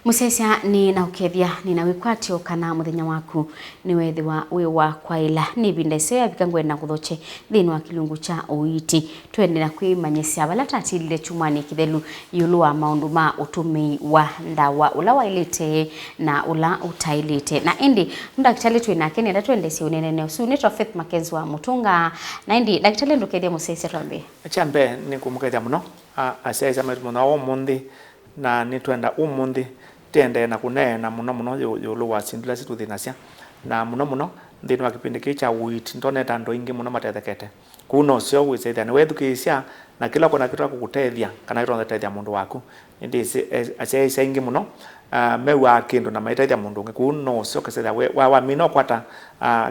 Musesia ni na ukethia ni na wikwatio kana muthenya waku ni wethiwa wiwa kwaila ni bindese ya bikangwenda kuthoche thini wa kilungu cha Uuiti twendera kwimanyisia bala tatilile chumani kithelu yulu wa maundu ma utumii wa Ndawa ula wailite na ula utailite na indi ndakitali twinake ni twendesi unenene usunetwa Faith Makenzi wa Mutunga na indi ndakitali ndukethia musesia twambe chambe ni kumukethia muno asesa muno omundi na nitwenda umundi tende na kunena muno yulu wa sindula situ thinasia na muno thini wa kipindi kicha Uuiti ndoneta ando ingi muno matethekete kuno sio wisethia ni wethukisia na kila kuna kitu akugutethia kana kitu tethia mundu waku ndi asesa ingi muno mewa kindu na maitethia mundu ngi kuno sio kesethia wa mino kwata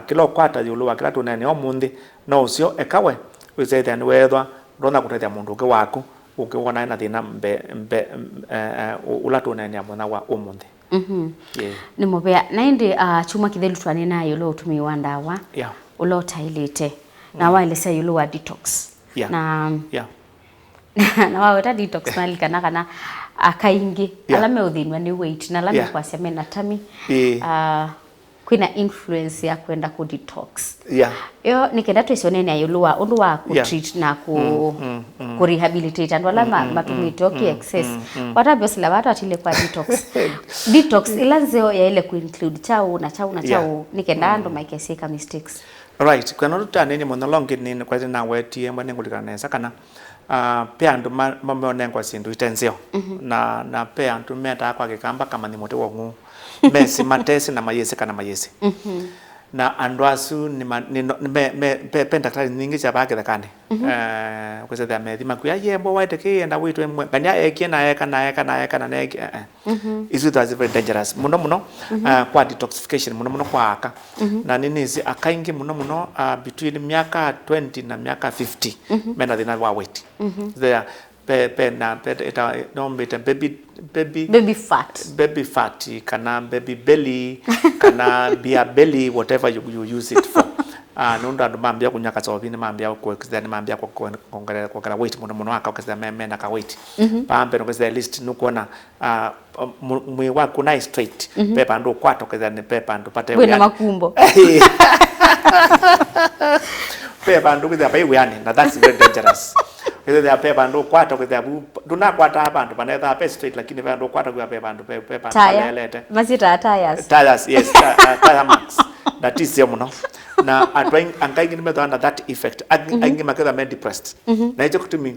kila kwata yulu wa kila tunene omundi no sio ekawe wisethia ni wethwa ndona kutethia mundu ngi waku ukiona na thina ulatunenia mwana wa umundi ni mubea na indi chuma kithelu twane nayo lo utumii wa Ndawa ulo tailite na wale sa yulu wa detox na na waweta detox malikana kana akaingi alame uthinwa ni weight na alame kwa semena tami kwina influence ya kwenda ku detox yo nikenda twisione yulu wa undu wa ku treat na ku rehabilitate and wala matumite excess watabyo sila watu atile kwa detox ilanzeo ya ile ku include chau nikenda ando maikeseka mistakes right kana rutane ni mono long ni kwa na wetie mbane ngulikanesa kana pe andu mamone kwa sindu itenzeo na pe andu meta kwa kikamba kama ni mote wongu mesi matesi na mayese kana mayese na andu ni daktari ningi cha bage dakane kwa sababu amedima kuya yembo waite kienda witu ngania ekina eka na neki isu that's very dangerous muno kwa detoxification muno kwa aka na nini si akaingi muno between miaka 20 na miaka 50 mena thina wa weight there eta no mbeta baby fat kana baby belly kana beer belly whatever you use it for nunda ndo mambia kunyaka chovi ni mambia kwa kizani mambia kwa weight muno aka kwa mena ka weight pambe no kwa list nukuona mwe wako nice straight pepa ndo kwato kizani pepa ndo pate wewe na makumbo pepa ndo kwa yani na that's very dangerous ile ya pepa ndo kwata kwa sababu tuna kwata hapa ndo panaweza hapa straight lakini ndo kwata kwa pepa ndo pepa palelete masita tires yes tire max that is muno na angai ni method that effect angi makela me depressed na hicho kitu mi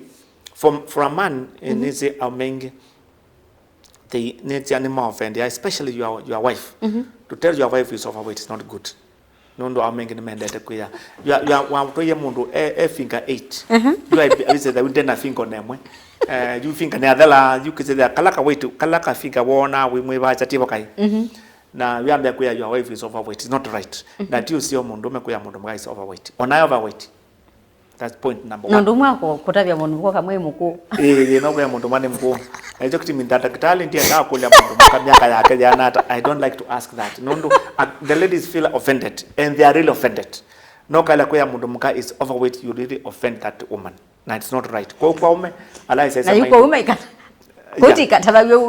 for a man in is among the needs animal offend especially your wife to tell your wife is overweight is not good nondo amengi ni mendete kuya ya wa ye mundu finger 8 you say that we didn't finger nemwe you finger ne adala you say that kalaka weight kalaka finger wona we mwe ba chatibo kai na we ambe kuya your wife is overweight is not right that you see mundu me kuya mundu mga is overweight ona overweight that's point number 1 nondo mwako kutavya mundu kwa kamwe muko no kuya mundu mane muko hicho kitu mindata kitali ndia ndio kulia mundu kwa miaka yake jana I don't like to ask that nondo the ladies feel offended and they are really offended no kala kuya mundu muka is overweight you really offend that woman na it's not right kwa ume ala says na yuko ume ikata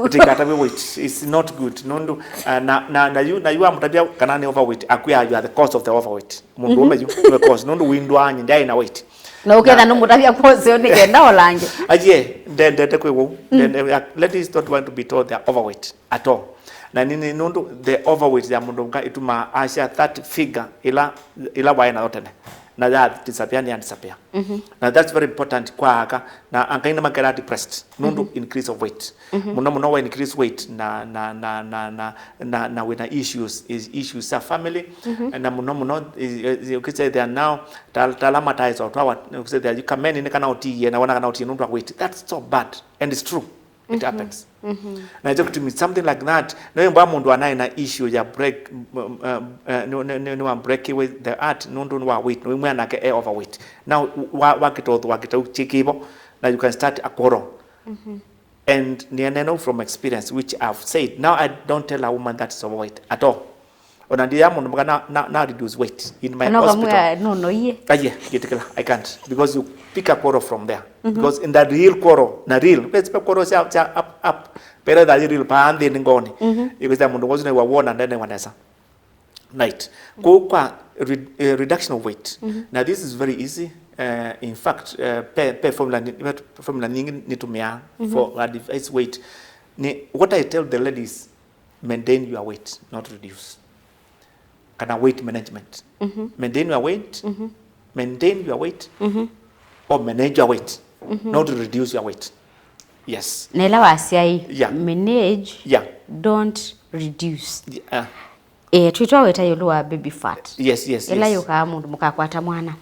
kutikatawe weight is not good nondo na you amtabia kana ni overweight akuya you are the cause of the overweight mundu ume you cause nondo windwa nyi ndai na weight na uketha no mutavia kose onigenda olange aje ndende kwewo ladies don't want to be told they are overweight at all na nini nondo the overweight ya mundu nga ituma asha that figure ila waina yote na that disappear and disappear na that's very important kwa aka na angaina makara depressed nondo increase of weight muno increase weight na with issues of family na muno you can say they are now talamatize or you say that you come in kana oti na wana kana oti nondo weight that's so bad and it's true it happens na hiyo to me something like that na mba mundu anaye na issue ya break no break with the art nondo wa weight no mwana ke overweight now wakito chikibo na you can start a quarrel and I know from experience which I've said now I don't tell a woman that is overweight at all ona ndia mundu muka na reduce weight in my hospital no ye getikala I can't because you pick a quarrel from there because in that real quarrel na real pesa quarrel cha up pero that real pa andi ngoni because mundu wazina wa wona ndene wanesa night kwa reduction of weight now this is very easy in fact formula nyingi nitumia for advice weight what I tell the ladies, maintain your weight, not reduce. Kana weight management. Maintain your weight, maintain your weight, or manage your weight, not reduce your weight. Yes. Nela wasiai manage, don't reduce. Twitwa weta yoluwa baby fat. Yes. Ela yoka mundu mukakwata mwana.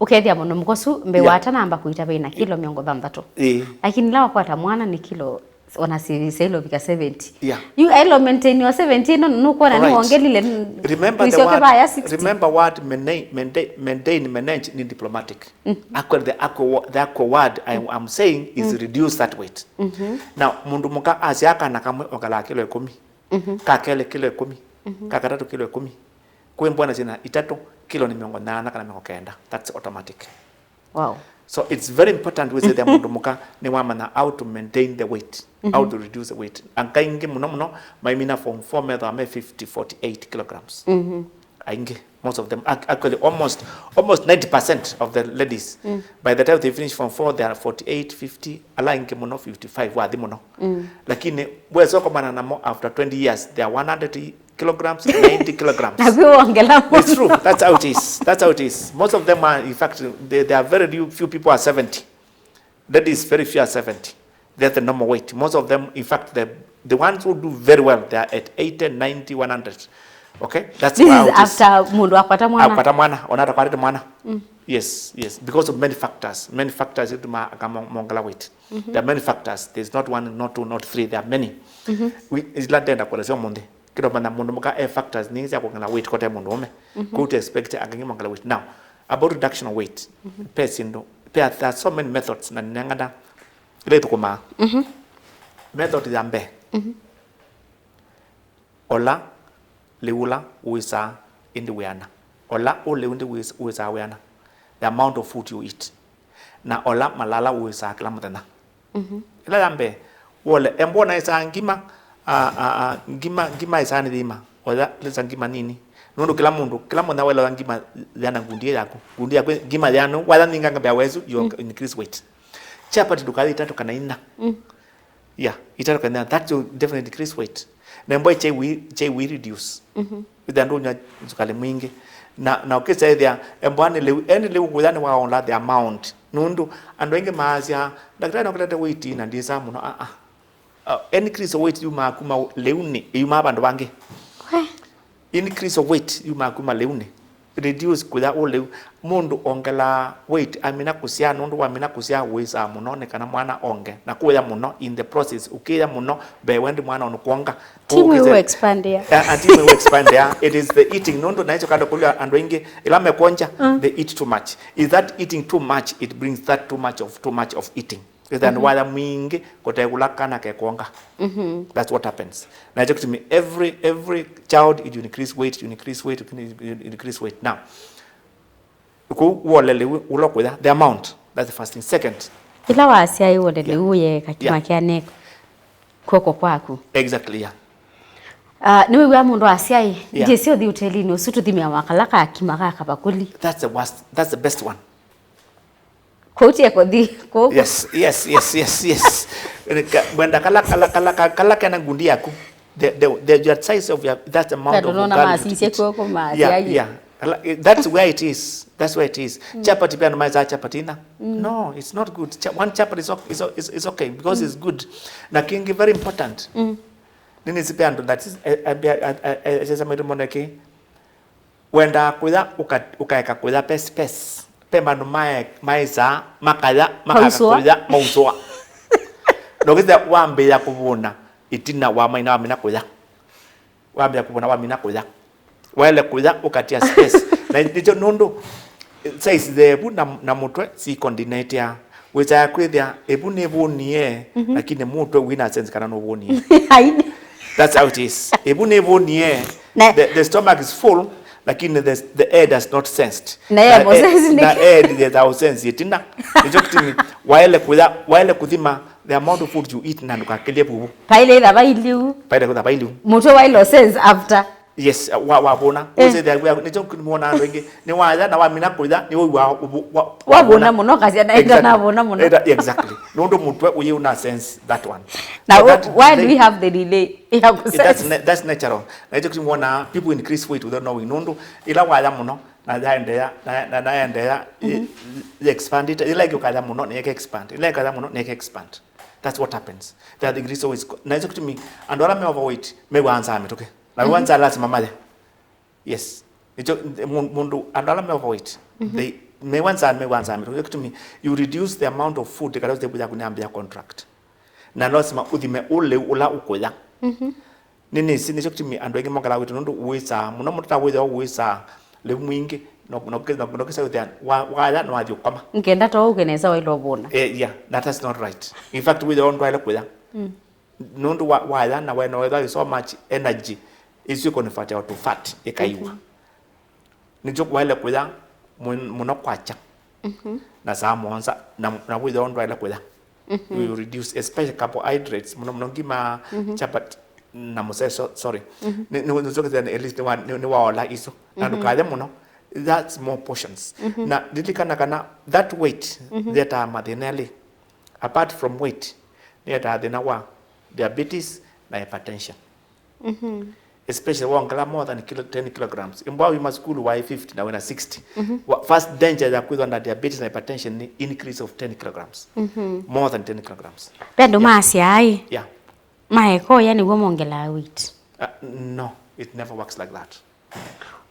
Ukethia muno mkosu mbewata namba kuita beina kilo 30. Lakini lawa kwata mwana ni kilo ona silo bika 70. You elo maintain your 70 no kuona ni ongelile. Remember what maintain manage ni diplomatic. Actually the aqua word I'm saying is reduce that weight. Now mundu muka asiaka na kamwe ogala kilo 10. Kakele kilo 10. Kakatatu kilo 10. Kwembwana zina itatu kilo ni 8 kana 9. That's automatic. Wow. So it's very important we say the mundu muka ni wamana how to maintain the weight, how to reduce the weight. Ankainge muno maimina from 4 method 48 kilograms. Ainge most of them actually almost 90% of the ladies by the time they finish from 4 they are 48 50 ala inge muno 55 wa muno. Lakini wezo kwa mana na after 20 years they are 100 kilograms, 90 kilograms. It's true. That's how it is. That's how it is. Most of them are, in fact, there are very few people are 70. That is very few are 70. That's the normal weight. Most of them, in fact, the ones who do very well, they are at 80, 90, 100. Okay? That's this is after mundu apata mwana. Apata mwana. Onata kwalete mwana. Yes. Because of many factors. Many factors into my mongala weight. There are many factors. There's not one, not two, not three. There are many. We is la tenda kwa sio monde. Kilo bana mundu muka factors ningi ya kwa weight kote mundu ome. Could expect agangi mongala weight. Now, about reduction of weight. There are so many methods na nangada ile tukuma. Method ya mbe. Ola leula uisa indi weana. Ola ole indi uisa weana. The amount of food you eat. Na ola malala uisa kila mutena. Ila yambe wole embona isa ngima ngima isa ni dima. Ola lesa ngima nini. Nondo kila mundu wela ngima yana gundia yako. Gundia kwe ngima yano wala ninga ngabia wezu you increase weight. Chapati dukali itatu kana ina. Yeah, itatu kana that will definitely decrease weight. Na mboy we reduce. Idando nya zukale mwingi. Na ukisa there embwane le kudani wa onla the amount. Nundu andwenge maazia daktari nakuleta weight na ndisa muno increase of weight you makuma leuni you mabando bange. Increase of weight you makuma leuni. Reduce kuda ole mundu ongela weight amina kusia nundu amina kusia weza muno ne kana mwana onge na kuya muno in the process ukiya muno be wendi mwana onukonga team will expand here team will expand there. It is the eating nundu na hicho kada kulya andwenge ilame konja they eat too much. Is that eating too much it brings that too much of eating. Then wala mwingi kotegula kana ke konga. That's what happens. Now to me every child you increase weight you increase weight. Now ku wolele ulokweda the amount, that's the first thing. Second, ila wasi ayi wolele uye kakima kyane koko kwaku exactly. Niwe wa mundu asiai je sio di hotelini usutu dhimi ya makalaka akimaka kabakuli. That's the worst, that's the best one. Yes. When kala kana gundi yako the size of your that amount of yeah. That's where it is. Chapati pia nomaiza chapatina. No, it's not good. One chapati is okay because it's good. Na kingi very important. Nini sipeando that is sasa mtu moneke wenda kuda ukaeka kuda pes pemba no maiza makaya kuda mauswa. Nokita wambe ya kubuna itina wa maina wa mina kuda. Wambe ya kubuna wa mina kuda. Wale kuda ukatia space. Na ndicho nondo says the ebu na mutwe si coordinate ya weza ya kwethia ebu nebu niye lakini mutwe wina sense kana no boni. That's how it is. Ebu nebu niye The stomach is full, lakini the air does not sensed. Na air mo sense the air there's our sense itina. Ejokitimi wale kudhima the amount of food you eat na ndukakelie bubu. Paile da bailiu. Paile da bailiu. Muto wailo sense after. Yes, wabona. Ose there we nicho kumona wengi ni waza na wamina kuida ni wabona muno kasi anaenda na wabona muno. Exactly. Nondo mutwe uye una sense that one. Now why do we have the delay? That's natural. Na nicho kumona people increase weight without knowing. Nondo ila waza muno na daendea expand it. Ila yukaza muno na expand. Ila yukaza muno na expand. That's what happens. That the increase always. Na nicho kutumi andora me overweight me wanza ametoke. Na wanza lazima male. Yes. Mundu andala me overweight. They me wanza ametoke kutumi you reduce the amount of food because they kunyambia contract. Na lazima udhime ule ula ukoya. Nini sinicho kutumi andwege mongala wetu nundu uweza muno mutata weza uweza le mwingi no kesa uthan wala no adio kama. Ngenda to ugeneza wailo bona. Yeah, that is not right. In fact we don't wala kuya. Nundu wala na when so much energy isi convert to fat ikaiwa nicho wale kuya muno kwacha na saa monza na we don't wale kuya we reduce especially carbohydrates muno ngima chapati na museso sorry ni nzoke then at least ni wala iso na dukale muno that's more portions na dilikana kana that weight that are madinelli apart from weight that are the nawa diabetes na hypertension especially one more than 10 kilograms. In we must school why 50 now when 60. First danger that with under diabetes and hypertension increase of 10 kilograms. More than 10 kilograms. Pendo masi ai. Yeah. Maeko yani womongela weight. No, it never works like that.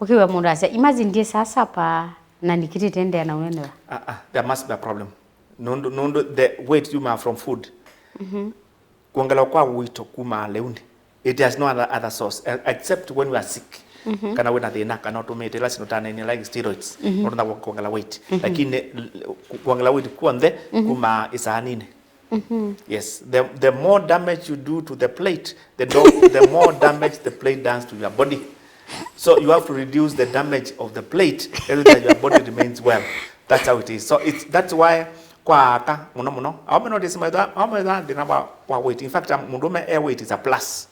Okay, we mundu asia imagine die sasa pa na nikiti tende na unenewa. There must be a problem. Nondo the weight you have from food. Kuongela kwa wito kuma leundi. It has no other source except when we are sick. Kana wena thina kana automate lasi notana ni like steroids. Notana kuongela weight. Lakini kuongela weight kuonde kuma isahanine. Yes, the more damage you do to the plate, the more damage the plate does to your body. So you have to reduce the damage of the plate so that your body remains well. That's how it is. So that's why kwa aka muno. How many notice my that dinaba kwa weight. In fact, mundume air weight is a plus.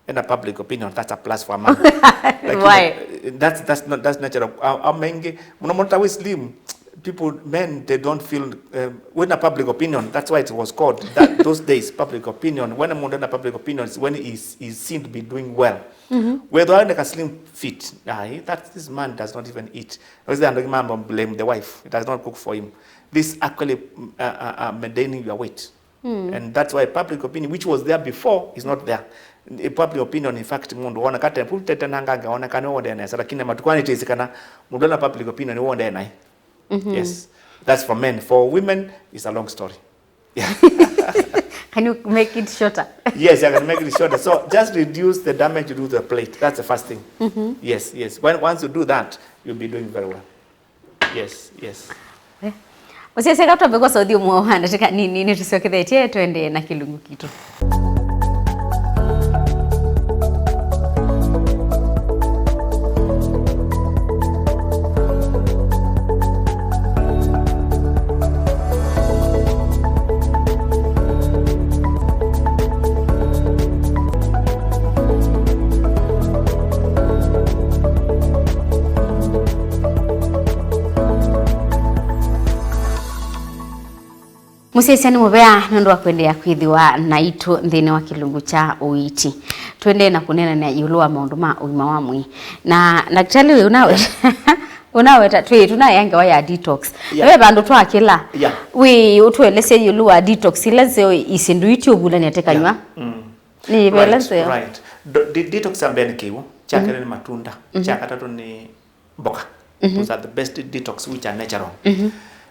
In a public opinion, that's a plus for a man. Like, why? That's natural. How many muno slim people, men, they don't feel when a public opinion. That's why it was called that those days public opinion. When a modern public opinion is when he's seen to be doing well. Whether like a slim fit, that this man does not even eat. Because the man blame the wife. It does not cook for him. This actually maintaining your weight. And that's why public opinion, which was there before, is not there. A public opinion, in fact, mundu wana kata putete nanga wana kana wonde na sala kina matukani tizikana mundu na public opinion wonde na. Yes, that's for men. For women, it's a long story. Yeah. Can you make it shorter? Yes, I can make it shorter. So just reduce the damage you do to the plate. That's the first thing. Yes. Once you do that, you'll be doing very well. Yes. Usiese kapta beko saudi umuohana tika nini tusiokethete twende na kilungu kitu. Musiesiani mubea nundu wa kuendea kwithiwa na itu nthini wa kilungu cha Uuiti. Twende na kunena na yulua maundu ma uima wa mwi. Na daktari we unaweta tuna yange wa ya detox. We bandu twa kila. We utwelese yulua detox ilese isindu YouTube ula netekanywa. Ni velese. Right. Detox ambeni kiwu. Chakere ni matunda. Chakatatu ni mboga. Those are the best detox which are natural.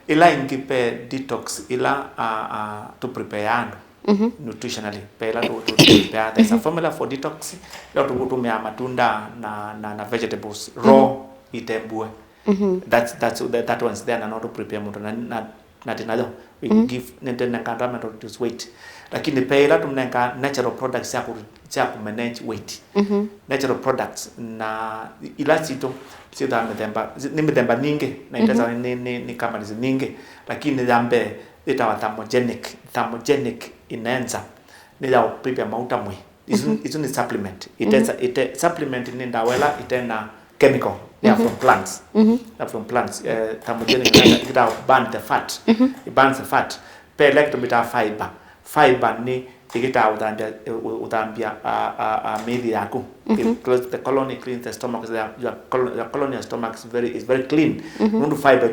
Ila ingipe detox ila to prepare andu nutritionally pela to prepare. There's a formula for detox ila to kutumia matunda na vegetables raw itembue. That one's there na not to prepare mutu na tinado we give nende na kandama to reduce weight. lakini pela tumnenga natural products ya ku manage weight natural products na ila sito sida mithemba ningi na itaza ni kama ningi lakini zambe itawa thermogenic inaenza ni ya prepare mauta mwe it's a supplement it supplement in Ndawa itena chemical from plants thermogenic it burn the fat it burns the fat pe electrometa fiber ni ikita utambia media yako because the colony cleans the stomach your colonial stomach is very clean nundu fiber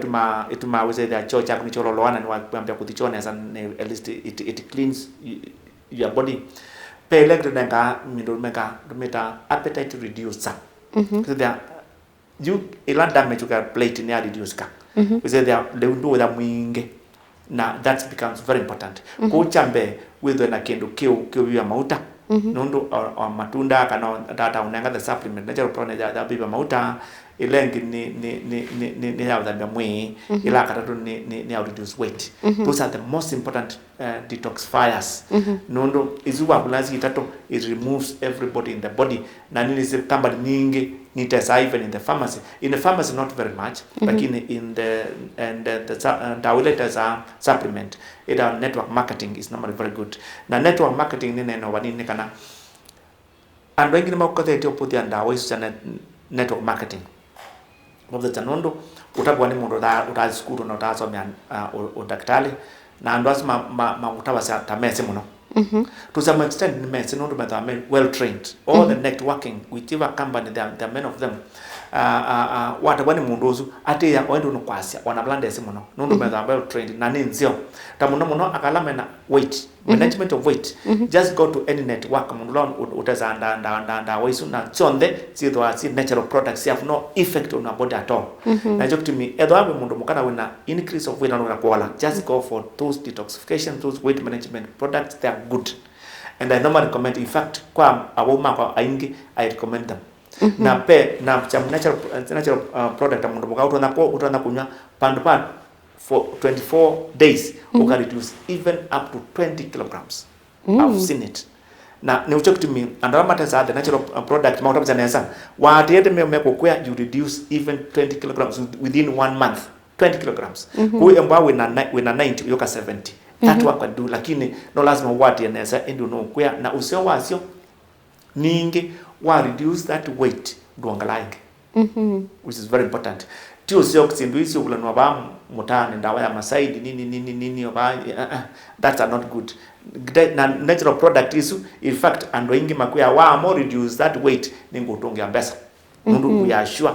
ituma we say the church yako ni choroloana ni waambia kutichona at least it cleans your body pe electronenga meta appetite reducer so there you ila damage ka plate ni reduce ka we say there leundo da mwinge na that becomes very important kuchambe witho na kindu kiu ya mauta nundu o matunda kana data unanga the supplement natural product ya biba mauta ilengi ni ya udambia mwi ila katatu ni ya reduce weight those are the most important detoxifiers nundu izuwa kulazi itato it removes everybody in the body na nini zi kamba nyingi ni tesa even in the pharmacy not very much lakini in the Ndawa supplement ita network marketing is normally very good na network marketing ni neno wanini kana and wengine makote etioputia Ndawa isu network marketing of the tanondo utabwa ni mundu utazi skuru na utazomea udaktari na andoas utawasa tamese muno to some extent ni mese nundu well trained all the networking whichever company there are many of them watabwa ni mundu uzu ate ya oendo no kwasya wana blanda ese muno nundu well trained na ninzio tamuno akalamena weight management of weight just go to any network mundu lon utaza Ndawa isu na chonde si natural products have no effect on our body at all na joke to me edo abe mundu mukana wina increase of weight na kwala just go for those detoxification those weight management products they are good and I normally recommend in fact kwa awoma kwa aingi I recommend them na pe na natural product mundu muka utona kunywa pandupa for 24 days you can reduce even up to 20 kilograms I've seen it na ni uchoki to me and matters are the natural product mauta nesa wa tiete mekokwea you reduce even 20 kilograms within 1 month 20 kilograms kuemba wina 90 yoka 70 that work can do lakini no lazima wati nesa ndio no kwea na usio wasio ningi wa reduce that weight duangalange which is very important tio sio kusinduisi kulanwa ba mutane Ndawa ya masaidi nini oba that's are not good na natural product isu in fact ando ingi makuya wa more reduce that weight ningo tongia mbesa mundu ya sure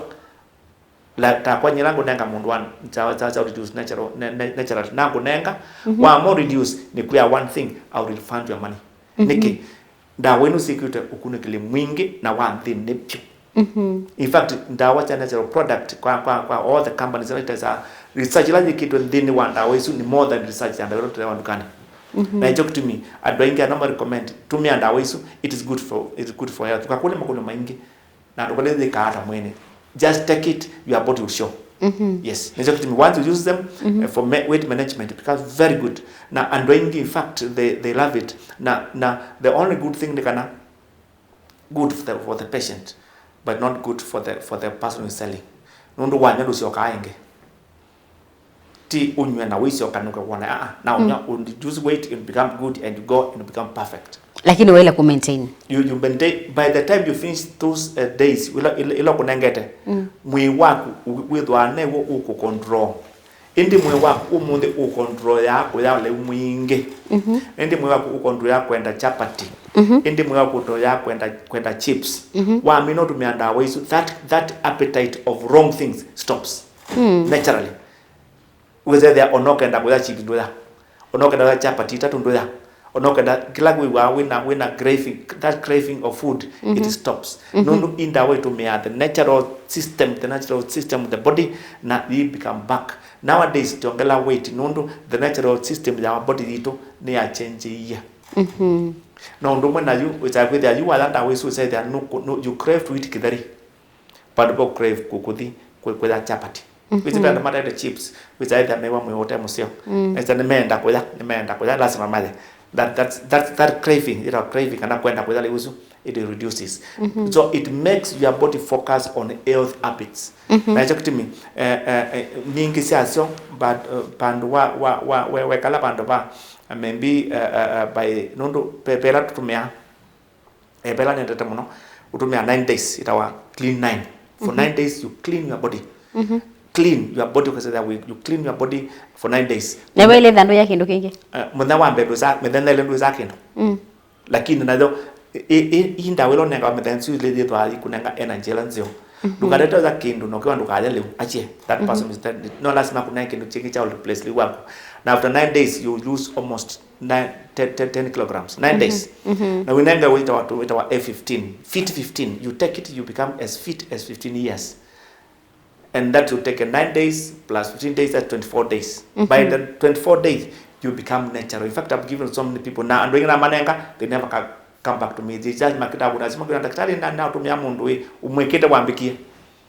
la ta kwa nyilango nenga mundu wan za reduce natural nango nenga wa more reduce ni kuya one thing I will refund your money niki Ndawa inu security ukunikile mwingi na one thing nepchu in fact Ndawa cha natural product kwa all the companies that are research la kitu ndini wa Ndawa isu ni more than research and not wandukani na joke to me adwaingi I normally recommend tumia Ndawa isu it is good for health kwa kule makule maingi na ukoleze kaata mwene just take it your body will show yes na joke to me once you use them for weight management it becomes very good na adwaingi in fact they love it na the only good thing they kana good for the patient but not good for the person who is selling nundu wanya dusio kaenge ti unywe na wisi okanuka kuona now you reduce weight it become good and you go and become perfect lakini wewe ku maintain you maintain by the time you finish those days ila kunengete mwi wako withwane uko control indi mwi wako umunde uko control yako ya le mwingi indi mwi wako uko control yako kwenda chapati indi mwi wako to yako kwenda chips wa mino tumia Ndawa isu that appetite of wrong things stops naturally whether they onoka nda kwa chips ndoya onoka nda chapati tatu ndoya onoka nda kila kwa wina craving that craving of food it stops nundu in Ndawa tumia the natural system of the body na it become back nowadays tongela weight nundu the natural system ya body ito ni ya change here no ndo mwana you with you are that way so say that no you crave to eat kidari but crave kukuthi kwa chapati which is the chips which either mewa mwe hotel museo esa nimeenda kwa lazima male that craving, craving kana kwenda kwa ile uzu, it reduces. So it makes your body focus on health habits. Na hicho kitu mingi siasio but pandu we kala pandu ba maybe by nondo pepela tutumia pepela nenda muno utumia 9 days itawa clean 9 for 9 days you clean your body. Clean your body because that way you clean your body for 9 days. Newe ile dhando yake ndo kingi. Mwana wa mbedo za medena ile ndo zake ndo. Lakini nazo inda welo nenga medensu ile ile twa ikunenga energy lanzio. Dukaleta za kindu no kwa ndukaja leo ache that person is dead. No lazima kuna kindu chiki cha replace li wako. Now after 9 days you lose almost 10 kilograms. 9 days. Now we nenga with our F15 fit 15 you take it you become as fit as 15 years. And that will take 9 days plus 15 days, that's 24 days. By the 24 days, you become natural. In fact, I've given so many people now, and doing manenga, they never come back to me. They just make it up. Lazima kuna daktari na tumia mundu we umwekete wambikie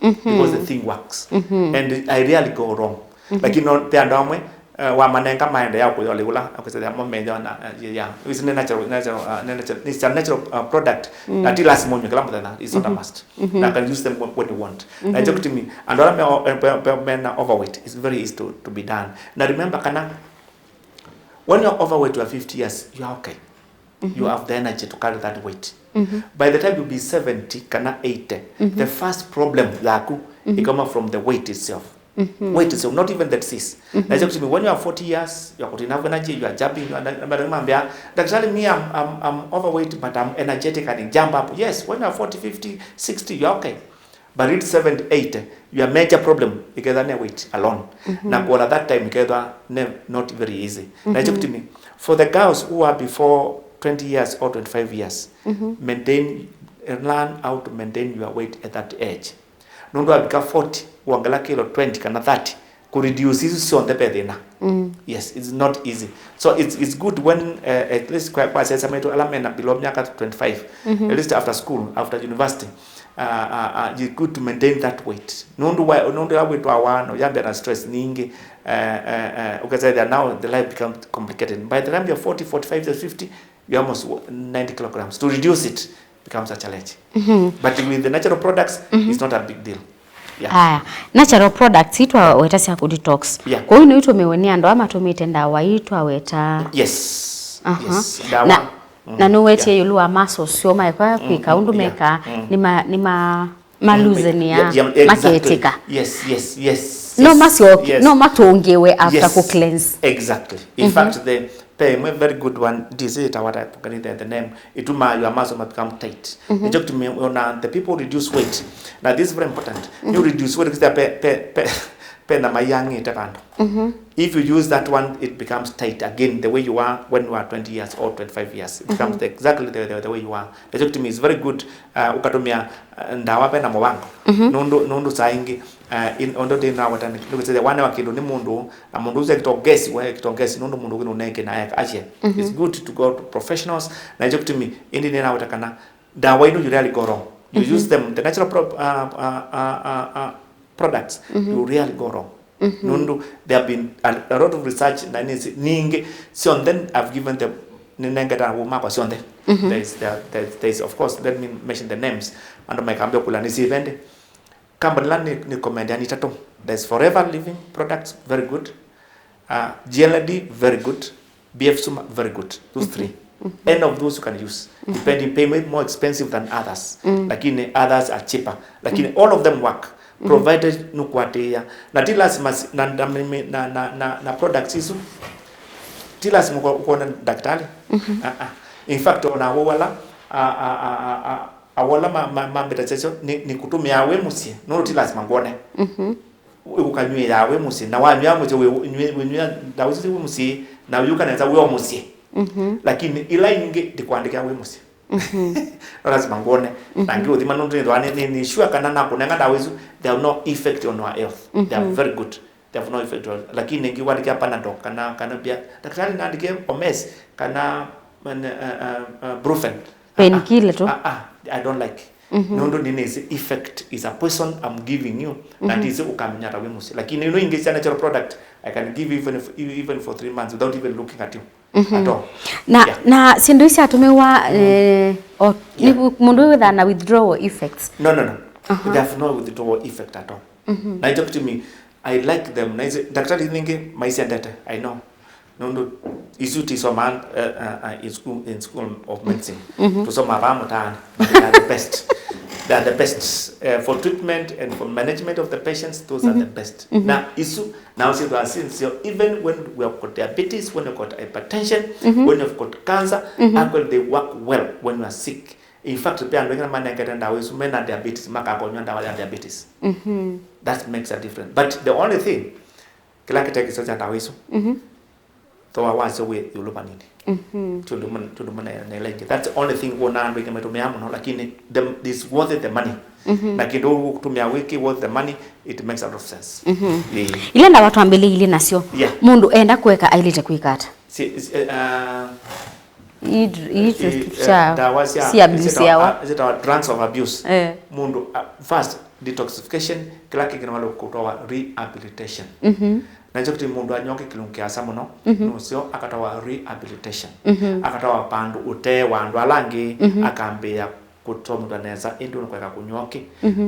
because the thing works. And I really go wrong. Lakini no pia ndomwe wa manenga maende yako yole ula akusema momenyo na yeah it's natural it's a natural product that lazima unywe kila mtu it's not a must. You can use them when you want. I talk to me and all men overweight it's very easy to be done. Now remember kana when you're overweight you are 50 years you are okay. You have the energy to carry that weight. By the time you be 70 kana 80 the first problem yaku it comes from the weight itself. Weight is not even that sis. When you are 40 years, you are enough energy, you are jumping, actually me, I'm overweight, but I'm energetic and jump up. Yes, when you are 40, 50, 60, you are okay. But it's 70, 80, your major problem, you get weight alone. Now, at that time, you get not very easy. For the girls who are before 20 years or 25 years, learn how to maintain your weight at that age. Nondo abika 40 uangala kilo 20 kana 30 ku reduce is on the bedena. Yes, it's not easy. So it's good when at least kwa sasa meto alamena below myaka 25 at least after school after university it's good to maintain that weight. Nondo weight wa wano yambe na stress nyingi ukaza that now the life becomes complicated. By the time you're 40 45 to 50 you're almost 90 kilograms. To reduce it becomes a challenge. But with the natural products, it's not a big deal. Yeah. Natural products itwa weta sia ku detox. Kwa hiyo inaitwa mewania ndo ama tumite ndawa itwa weta. Yes. Yes. Ndawa. Na no wete yulu muscle sio mai kwa kwika undu meka ni maluzenia maketika. Yes. No masio no matongewe after ku cleanse. Exactly. In fact the very good one disease what I forget the name ituma your muscle might become tight. You talk to me on the people reduce weight. Now this is very important. You reduce weight because pe na mayangi tapando. If you use that one it becomes tight again the way you are when you are 20 years or 25 years. It becomes exactly the way you are. You talk to me is very good ukatumia ndawa pe na mwango. Nondo saingi in ondo de na watani loketse wana wakindo ni mundu na mundu uze kitongesi nondo mundu kino neke na yaka ache. It's good to go to professionals. Na you talk to me indi na watakana dawa ino you really go wrong. You use them the natural products you really go wrong. Nundu there have been a lot of research na ningi so then I've given them ninengeta wuma kwa sionde. There's of course let me mention the names and my kambio kula nisivende kambala ni commend yani tatu. There's Forever Living products very good, GLD very good, BF Suma very good. Those three any of those you can use depending payment more expensive than others lakini others are cheaper lakini all of them work provided nukwatea na tilas na products hizo tilas mko na daktari in fact ona wala awala mambeta checho ni kutumia we musie no tilas mangone ukanywe yawe musie na wanywa muje we dawuzi we musie na yuka naza we musie lakini ila inge dikuandika we musie lazima ngone tangi udhima nundri ndwane ni sure kana na kunenga dawezu they have no effect on our health. They are very good, they have no effect on lakini ngi wandika panadol kana bia daktari naandike omes kana brufen painkiller tu I don't like nondo nini is effect is a poison I'm giving you that is ukaminyata wemusi lakini you know in natural product I can give even for 3 months without even looking at you at all na sindu isi atumiwa mundu with withdrawal effects no they have no withdrawal effect at all na talk to me I like them na daktari ninge maisha data I know nondo isuti so man in school of medicine to so mabamutana they are the best. They are the best for treatment and for management of the patients. Those are the best. Now, even when we have got diabetes, when we've got hypertension, when we've got cancer, actually they work well when we are sick. In fact, diabetes, diabetes. That makes a difference. But the only thing, that's the only thing lakini this worth the money lakini kutumia wiki worth the money it makes a lot of sense ile na watu ambele ile nasio mundu enda kuweka ailete kuikata Ndawa si abuse yawa is it our drugs of abuse mundu first detoxification kila kitu wale kutoa rehabilitation na jokti mundu anyoke kilunkiasa muno nusio akatawa rehabilitation akatawa pandu ute wandu alangi akambia kutomba neza indu kweka kunyoke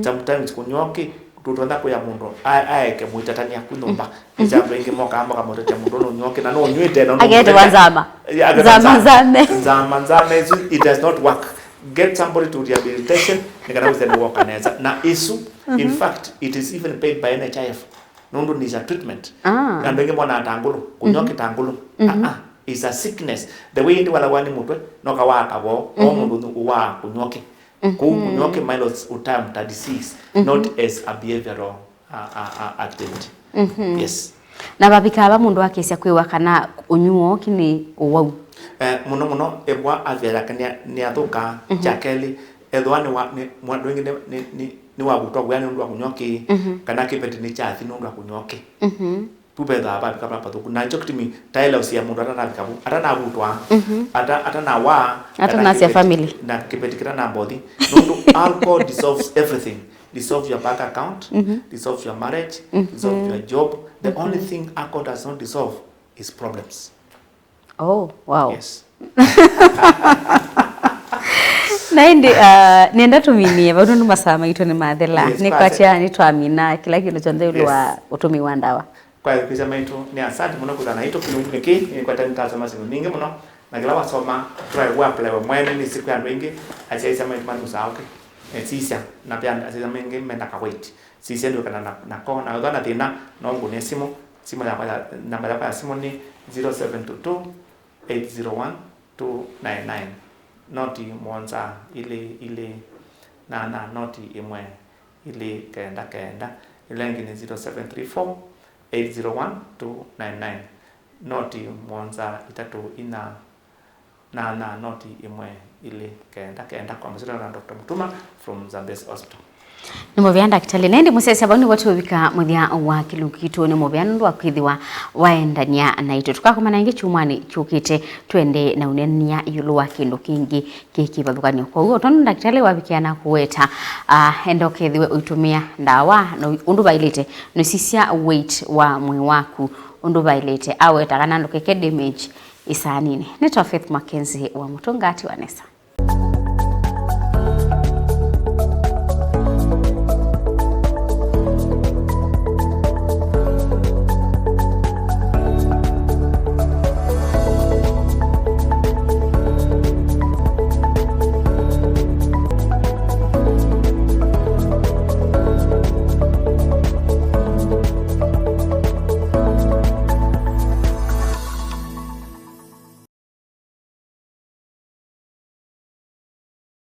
sometimes kunyoke tutonda kwa mundu aeke muitatania kunomba ijambo ingi moka amba kama tete mundu no nyoke na no nywete na no agete wanzama zama it does not work. Get somebody to rehabilitation nikana within work neza na isu in fact it is even paid by NHIF. Nondo is a treatment. And wengi mwana tangulu, kunyoki tangulu. Is a sickness. The way ndi wala wani mutwe, noka waka wo, mundu uwa kunyoki. Kunyoki milos utam ta disease, not as a behavioral activity. Yes. Na babika mundu akesi akwiwa kana unyuo kini uwau. Muno ebwa avera kania ni athuka jakeli edwani wa mwandu wengi ni wagutwa gwani ndu akunyoki kana kipeti ni chathi ndu akunyoki tubetha aba bikaba pathuku na chokitimi taila usia mundu atana butwa atana sia family na kipeti kita na body ndu alcohol dissolves everything, dissolves your bank account, dissolves your marriage, dissolves your job. The only thing alcohol does not dissolve is problems. Oh wow. Yes. Naindi nienda tuminie bado ndo masama ito ni mathela ni kwacha ni twamina kila kindu chonde ulwa Utumii wa Ndawa kwa kisa maitu ni asante muno kuzana ito kilungu niki ni kwa tani tasoma siku ningi muno na kila wasoma try work level mwene ni siku ya wingi acha maitu manu saoke sisa na pia acha mengi menda ka wait sisa ndio kana na ko na udana tina no ngune simu ya kwa namba ya simu ni 0722 801 299 noti mwanza ile na noti imwe ile kenda ile ngine 0734 801 299 noti mwanza itatu ina na noti imwe ile kenda kwa mzira na Dr. Mutuma from Zambezi Hospital. Nimuvya daktari nendi musese abani watu wabika muthia wa kilukito ni muvya ndu akwithiwa waendania na itu tukakoma nangi chumani chukite twende na unenia yulu wa kindu kingi kikibathukania kwa hiyo tondo daktari wabikiana kuweta endokethiwe uitumia ndawa no undu bailite no sisia weight wa mwi waku undu bailite aweta kana ndukeke damage isanini. Nito Faith Mackenzie wa Mutungati wa Nesa.